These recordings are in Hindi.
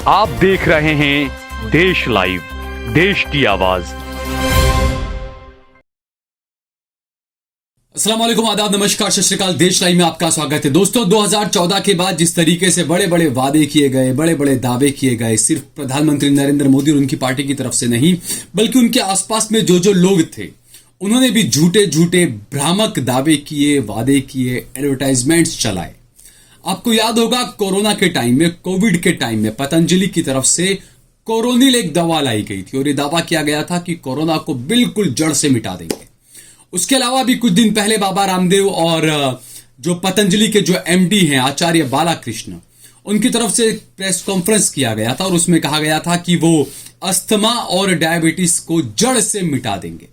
आप देख रहे हैं देश लाइव, देश की आवाज। अस्सलाम वालेकुम, आदाब, नमस्कार, सत श्री अकाल। देश लाइव में आपका स्वागत है। दोस्तों, 2014 के बाद जिस तरीके से बड़े बड़े वादे किए गए, बड़े बड़े दावे किए गए, सिर्फ प्रधानमंत्री नरेंद्र मोदी और उनकी पार्टी की तरफ से नहीं, बल्कि उनके आसपास में जो लोग थे, उन्होंने भी झूठे झूठे भ्रामक दावे किए, वादे किए, एडवर्टाइजमेंट्स चलाए। आपको याद होगा, कोरोना के टाइम में, कोविड के टाइम में पतंजलि की तरफ से कोरोनिल एक दवा लाई गई थी और ये दावा किया गया था कि कोरोना को बिल्कुल जड़ से मिटा देंगे। उसके अलावा भी कुछ दिन पहले बाबा रामदेव और जो पतंजलि के जो एमडी हैं आचार्य बालाकृष्ण, उनकी तरफ से प्रेस कॉन्फ्रेंस किया गया था और उसमें कहा गया था कि वो अस्थमा और डायबिटीज को जड़ से मिटा देंगे।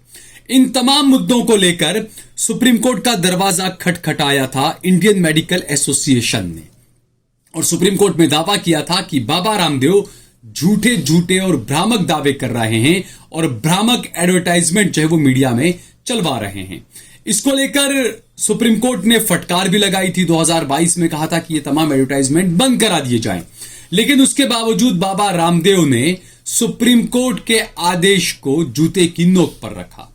इन तमाम मुद्दों को लेकर सुप्रीम कोर्ट का दरवाजा खटखटाया था इंडियन मेडिकल एसोसिएशन ने, और सुप्रीम कोर्ट में दावा किया था कि बाबा रामदेव झूठे झूठे और भ्रामक दावे कर रहे हैं और भ्रामक एडवर्टाइजमेंट जो है वो मीडिया में चलवा रहे हैं। इसको लेकर सुप्रीम कोर्ट ने फटकार भी लगाई थी। 2022 में कहा था कि ये तमाम एडवर्टाइजमेंट बंद करा दिए जाएं, लेकिन उसके बावजूद बाबा रामदेव ने सुप्रीम कोर्ट के आदेश को जूते की नोक पर रखा,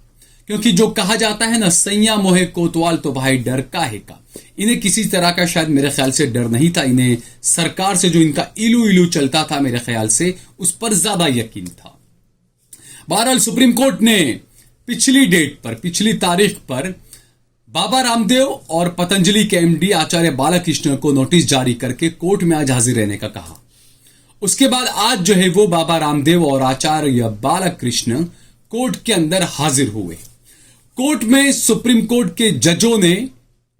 क्योंकि जो कहा जाता है ना, सैया मोहे कोतवाल तो भाई डर काहे का। इन्हें किसी तरह का शायद मेरे ख्याल से डर नहीं था, इन्हें सरकार से जो इनका इलू इलू चलता था, मेरे ख्याल से उस पर ज्यादा यकीन था। बहरहाल सुप्रीम कोर्ट ने पिछली डेट पर, पिछली तारीख पर बाबा रामदेव और पतंजलि के एमडी आचार्य बालाकृष्ण को नोटिस जारी करके कोर्ट में आज हाजिर रहने का कहा। उसके बाद आज जो है वो बाबा रामदेव और आचार्य बालाकृष्ण कोर्ट के अंदर हाजिर हुए। कोर्ट में सुप्रीम कोर्ट के जजों ने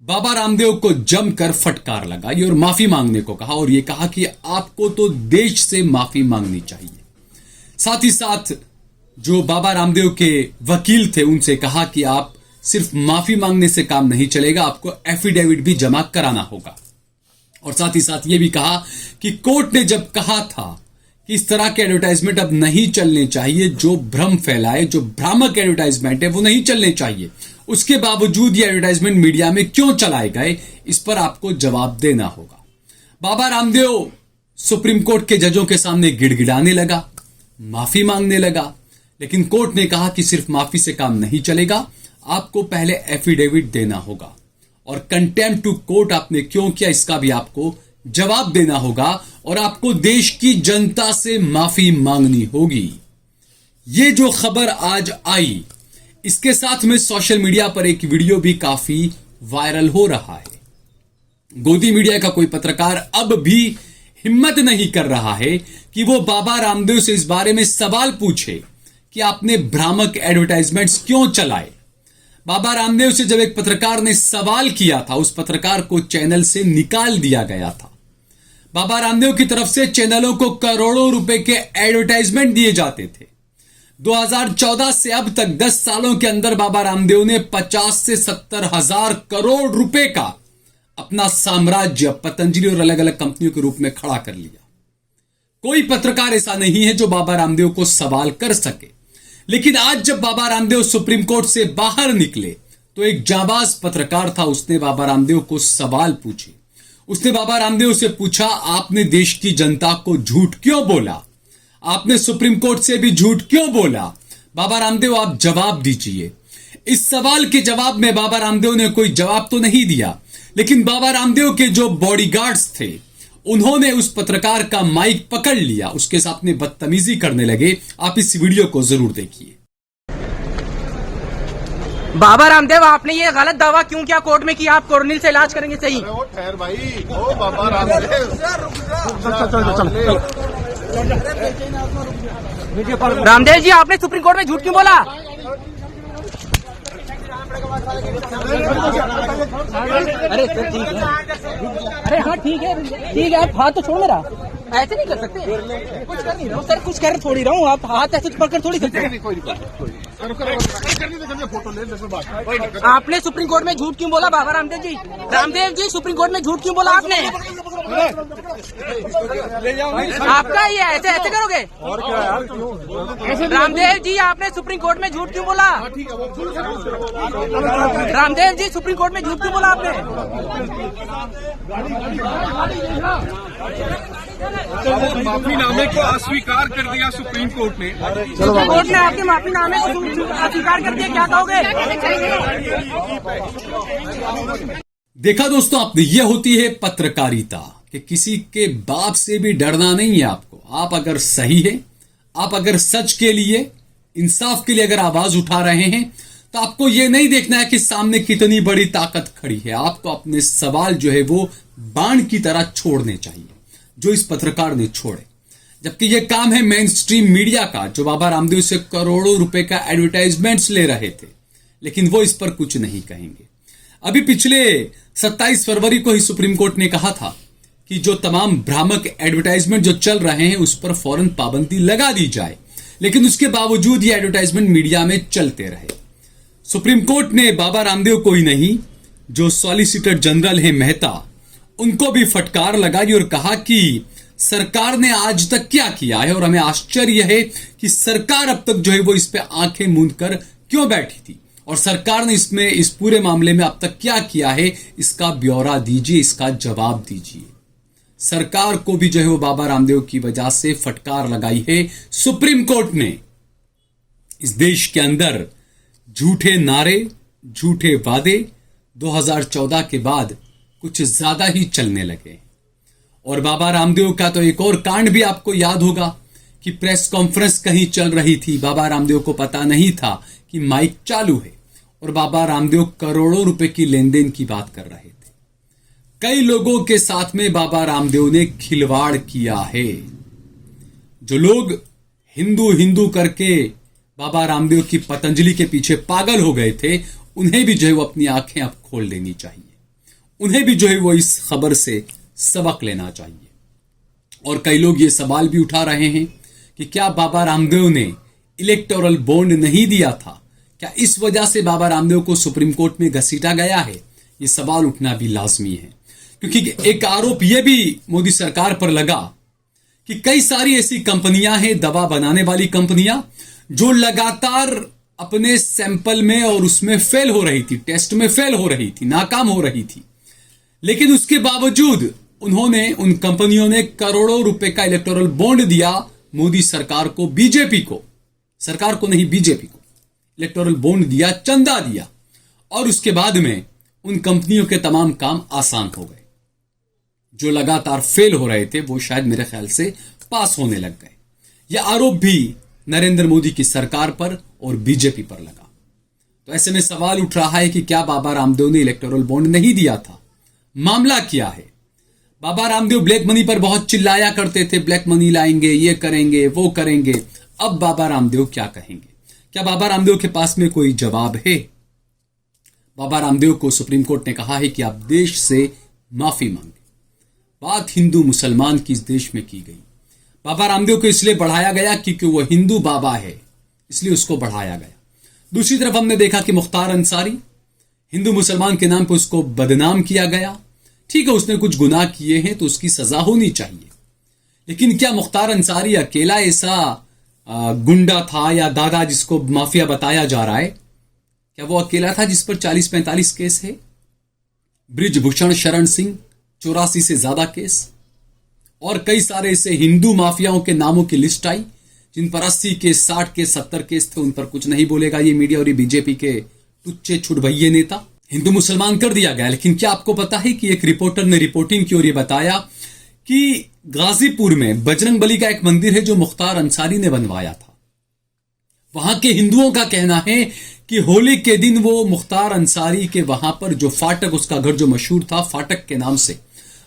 बाबा रामदेव को जमकर फटकार लगाई और माफी मांगने को कहा, और यह कहा कि आपको तो देश से माफी मांगनी चाहिए। साथ ही साथ जो बाबा रामदेव के वकील थे, उनसे कहा कि आप सिर्फ माफी मांगने से काम नहीं चलेगा, आपको एफिडेविट भी जमा कराना होगा। और साथ ही साथ ये भी कहा कि कोर्ट ने जब कहा था कि इस तरह के एडवर्टाइजमेंट अब नहीं चलने चाहिए, जो भ्रम फैलाए, जो भ्रामक एडवर्टाइजमेंट है वो नहीं चलने चाहिए, उसके बावजूद ये एडवर्टाइजमेंट मीडिया में क्यों चलाए गए, इस पर आपको जवाब देना होगा। बाबा रामदेव सुप्रीम कोर्ट के जजों के सामने गिड़गिड़ाने लगा, माफी मांगने लगा, लेकिन कोर्ट ने कहा कि सिर्फ माफी से काम नहीं चलेगा, आपको पहले एफिडेविट देना होगा, और कंटेम्प्ट टू कोर्ट आपने क्यों किया इसका भी आपको जवाब देना होगा, और आपको देश की जनता से माफी मांगनी होगी। ये जो खबर आज आई, इसके साथ में सोशल मीडिया पर एक वीडियो भी काफी वायरल हो रहा है। गोदी मीडिया का कोई पत्रकार अब भी हिम्मत नहीं कर रहा है कि वो बाबा रामदेव से इस बारे में सवाल पूछे कि आपने भ्रामक एडवर्टाइजमेंट्स क्यों चलाए। बाबा रामदेव से जब एक पत्रकार ने सवाल किया था, उस पत्रकार को चैनल से निकाल दिया गया था। बाबा रामदेव की तरफ से चैनलों को करोड़ों रुपए के एडवर्टाइजमेंट दिए जाते थे। 2014 से अब तक 10 सालों के अंदर बाबा रामदेव ने 50 से 70 हजार करोड़ रुपए का अपना साम्राज्य पतंजलि और अलग अलग कंपनियों के रूप में खड़ा कर लिया। कोई पत्रकार ऐसा नहीं है जो बाबा रामदेव को सवाल कर सके, लेकिन आज जब बाबा रामदेव सुप्रीम कोर्ट से बाहर निकले तो एक जाबाज पत्रकार था, उसने बाबा रामदेव को सवाल पूछे। उसने बाबा रामदेव से पूछा, आपने देश की जनता को झूठ क्यों बोला, आपने सुप्रीम कोर्ट से भी झूठ क्यों बोला, बाबा रामदेव आप जवाब दीजिए। इस सवाल के जवाब में बाबा रामदेव ने कोई जवाब तो नहीं दिया, लेकिन बाबा रामदेव के जो बॉडीगार्ड्स थे, उन्होंने उस पत्रकार का माइक पकड़ लिया, उसके साथ में बदतमीजी करने लगे। आप इस वीडियो को जरूर देखिए। बाबा रामदेव, आपने ये गलत दावा क्यों किया कोर्ट में कि आप कोरोनिल से इलाज करेंगे? सही वो ठहर भाई, ओ बाबा रामदेव, रामदेव जी, आपने सुप्रीम कोर्ट में झूठ क्यों बोला? अरे सर ठीक है, अरे हाँ ठीक है, आप हाथ तो छोड़ मेरा, ऐसे नहीं कर सकते। कुछ कर नहीं रहा हूँ सर, कुछ कर थोड़ी रहा हूँ, आप हाथ ऐसे पकड़ थोड़ी सकते। आपने सुप्रीम कोर्ट में झूठ क्यों बोला बाबा रामदेव जी? रामदेव जी, सुप्रीम कोर्ट में झूठ क्यों बोला आपने? आपका ये ऐसे ऐसे करोगे? और क्या यार, रामदेव जी, आपने सुप्रीम कोर्ट में झूठ क्यों बोला? रामदेव जी, सुप्रीम कोर्ट में झूठ क्यों बोला आपने? माफीनामे को अस्वीकार कर दिया सुप्रीम कोर्ट ने। कोर्ट ने आपके माफीनामे को अस्वीकार कर दिया, क्या कहोगे? देखा दोस्तों आपने, ये होती है पत्रकारिता कि किसी के बाप से भी डरना नहीं है आपको। आप अगर सही है, आप अगर सच के लिए, इंसाफ के लिए अगर आवाज उठा रहे हैं, तो आपको यह नहीं देखना है कि सामने कितनी बड़ी ताकत खड़ी है। आपको अपने सवाल जो है वो बाण की तरह छोड़ने चाहिए, जो इस पत्रकार ने छोड़े। जबकि यह काम है मेन स्ट्रीम मीडिया का, जो बाबा रामदेव से करोड़ों रुपए का एडवर्टाइजमेंट्स ले रहे थे, लेकिन वो इस पर कुछ नहीं कहेंगे। अभी पिछले 27 फरवरी को ही सुप्रीम कोर्ट ने कहा था कि जो तमाम भ्रामक एडवर्टाइजमेंट जो चल रहे हैं उस पर फौरन पाबंदी लगा दी जाए, लेकिन उसके बावजूद ये एडवर्टाइजमेंट मीडिया में चलते रहे। सुप्रीम कोर्ट ने बाबा रामदेव को ही नहीं, जो सॉलिसिटर जनरल है मेहता, उनको भी फटकार लगाई और कहा कि सरकार ने आज तक क्या किया है, और हमें आश्चर्य है कि सरकार अब तक जो है वो इस पे आंखें मूंद कर क्यों बैठी थी, और सरकार ने इस पूरे मामले में अब तक क्या किया है, इसका ब्यौरा दीजिए, इसका जवाब दीजिए। सरकार को भी जो है वो बाबा रामदेव की वजह से फटकार लगाई है। सुप्रीम कोर्ट ने इस देश के अंदर झूठे नारे, झूठे वादे 2014 के बाद कुछ ज्यादा ही चलने लगे। और बाबा रामदेव का तो एक और कांड भी आपको याद होगा कि प्रेस कॉन्फ्रेंस कहीं चल रही थी, बाबा रामदेव को पता नहीं था कि माइक चालू है, और बाबा रामदेव करोड़ों रुपए की लेन देन की बात कर रहे थे। कई लोगों के साथ में बाबा रामदेव ने खिलवाड़ किया है। जो लोग हिंदू हिंदू करके बाबा रामदेव की पतंजलि के पीछे पागल हो गए थे, उन्हें भी जो है वो अपनी आंखें अब खोल लेनी चाहिए। उन्हें भी जो है वो इस खबर से सबक लेना चाहिए। और कई लोग ये सवाल भी उठा रहे हैं कि क्या बाबा रामदेव ने इलेक्टोरल बॉन्ड नहीं दिया था, क्या इस वजह से बाबा रामदेव को सुप्रीम कोर्ट में घसीटा गया है? ये सवाल उठना भी लाजमी है, क्योंकि एक आरोप यह भी मोदी सरकार पर लगा कि कई सारी ऐसी कंपनियां हैं, दवा बनाने वाली कंपनियां, जो लगातार अपने सैंपल में और उसमें फेल हो रही थी, टेस्ट में फेल हो रही थी, नाकाम हो रही थी। लेकिन उसके बावजूद उन्होंने, उन कंपनियों ने करोड़ों रुपए का इलेक्टोरल बॉन्ड दिया मोदी सरकार को, बीजेपी को, सरकार को नहीं बीजेपी को इलेक्टोरल बॉन्ड दिया, चंदा दिया, और उसके बाद में उन कंपनियों के तमाम काम आसान हो गए। जो लगातार फेल हो रहे थे वो शायद मेरे ख्याल से पास होने लग गए। यह आरोप भी नरेंद्र मोदी की सरकार पर और बीजेपी पर लगा। तो ऐसे में सवाल उठ रहा है कि क्या बाबा रामदेव ने इलेक्टोरल बॉन्ड नहीं दिया था? मामला क्या है? बाबा रामदेव ब्लैक मनी पर बहुत चिल्लाया करते थे, ब्लैक मनी लाएंगे, ये करेंगे, वो करेंगे। अब बाबा रामदेव क्या कहेंगे? क्या बाबा रामदेव के पास में कोई जवाब है? बाबा रामदेव को सुप्रीम कोर्ट ने कहा है कि आप देश से माफी मांगे। बात हिंदू मुसलमान की इस देश में की गई। बाबा रामदेव को इसलिए बढ़ाया गया क्योंकि वो हिंदू बाबा है, इसलिए उसको बढ़ाया गया। दूसरी तरफ हमने देखा कि मुख्तार अंसारी, हिंदू मुसलमान के नाम पर उसको बदनाम किया गया। ठीक है, उसने कुछ गुनाह किए हैं तो उसकी सजा होनी चाहिए, लेकिन क्या मुख्तार अंसारी अकेला ऐसा गुंडा था या दादा जिसको माफिया बताया जा रहा है? क्या वो अकेला था जिस पर 40-45 केस है? ब्रिजभूषण शरण सिंह 84 से ज्यादा केस, और कई सारे ऐसे हिंदू माफियाओं के नामों की लिस्ट आई जिन पर 80 केस, 60 केस, 70 केस थे। उन पर कुछ नहीं बोलेगा ये मीडिया और ये बीजेपी के टुच्चे छुटभइये नेता। हिंदू मुसलमान कर दिया गया। लेकिन क्या आपको पता है कि एक रिपोर्टर ने रिपोर्टिंग की और ये बताया कि गाजीपुर में बजरंग बली का एक मंदिर है जो मुख्तार अंसारी ने बनवाया था। वहां के हिंदुओं का कहना है कि होली के दिन वो मुख्तार अंसारी के वहां पर जो फाटक, उसका घर जो मशहूर था फाटक के नाम से,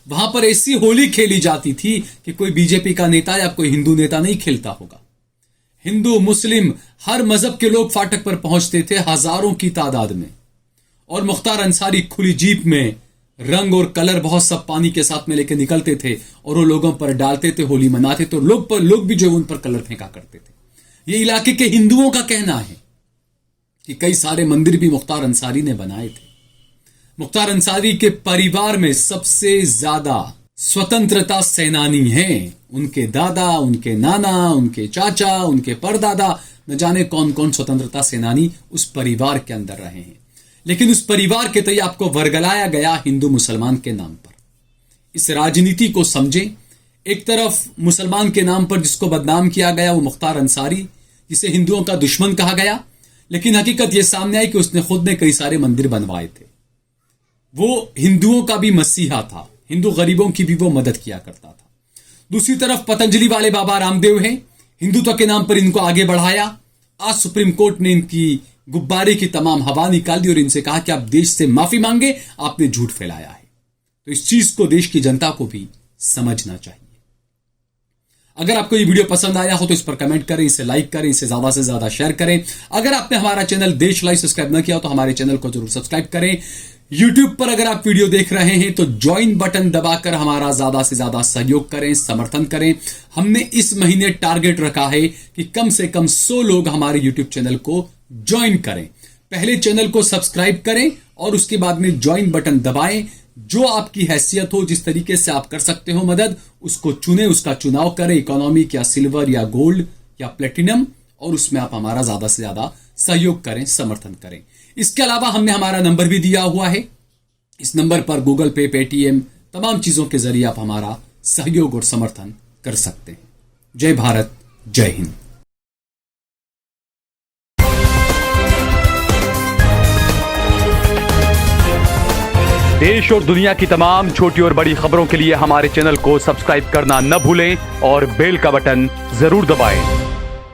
वहां पर ऐसी होली खेली जाती थी कि कोई बीजेपी का नेता या कोई हिंदू नेता नहीं खेलता होगा। हिंदू, मुस्लिम, हर मजहब के लोग फाटक पर पहुंचते थे हजारों की तादाद में, और मुख्तार अंसारी खुली जीप में रंग और कलर बहुत सब पानी के साथ में लेके निकलते थे और वो लोगों पर डालते थे, होली मनाते थे। लोग भी जो उन पर कलर फेंका करते थे। ये इलाके के हिंदुओं का कहना है कि कई सारे मंदिर भी मुख्तार अंसारी ने बनाए थे। मुख्तार अंसारी के परिवार में सबसे ज्यादा स्वतंत्रता सेनानी हैं। उनके दादा, उनके नाना, उनके चाचा, उनके परदादा, न जाने कौन कौन स्वतंत्रता सेनानी उस परिवार के अंदर रहे हैं। लेकिन उस परिवार के तय आपको वर्गलाया गया हिंदू मुसलमान के नाम पर। इस राजनीति को समझें, एक तरफ मुसलमान के नाम पर जिसको बदनाम किया गया वो मुख्तार अंसारी, जिसे हिंदुओं का दुश्मन कहा गया, लेकिन हकीकत यह सामने आई कि उसने खुद ने कई सारे मंदिर बनवाए थे। वो हिंदुओं का भी मसीहा था, हिंदू गरीबों की भी वो मदद किया करता था। दूसरी तरफ पतंजलि वाले बाबा रामदेव हैं, हिंदुत्व के नाम पर इनको आगे बढ़ाया। आज सुप्रीम कोर्ट ने इनकी गुब्बारे की तमाम हवा निकाल दी और इनसे कहा कि आप देश से माफी मांगे, आपने झूठ फैलाया है। तो इस चीज को देश की जनता को भी समझना चाहिए। अगर आपको ये वीडियो पसंद आया हो तो इस पर कमेंट करें, इसे लाइक करें, इसे ज्यादा से ज्यादा शेयर करें। अगर आपने हमारा चैनल देश लाइव सब्सक्राइब न किया हो तो हमारे चैनल को जरूर सब्सक्राइब करें। YouTube पर अगर आप वीडियो देख रहे हैं तो ज्वाइन बटन दबाकर हमारा ज्यादा से ज्यादा सहयोग करें, समर्थन करें। हमने इस महीने टारगेट रखा है कि कम से कम 100 लोग हमारे YouTube चैनल को ज्वाइन करें। पहले चैनल को सब्सक्राइब करें और उसके बाद में ज्वाइन बटन दबाएं। जो आपकी हैसियत हो, जिस तरीके से आप कर सकते हो मदद, उसको चुने, उसका चुनाव करें, इकोनॉमिक या सिल्वर या गोल्ड या प्लेटिनम, और उसमें आप हमारा ज्यादा से ज्यादा सहयोग करें, समर्थन करें। इसके अलावा हमने हमारा नंबर भी दिया हुआ है। इस नंबर पर गूगल पे, पेटीएम, तमाम चीजों के जरिए आप हमारा सहयोग और समर्थन कर सकते हैं। जय भारत, जय हिंद। देश और दुनिया की तमाम छोटी और बड़ी खबरों के लिए हमारे चैनल को सब्सक्राइब करना न भूलें और बेल का बटन जरूर दबाएं।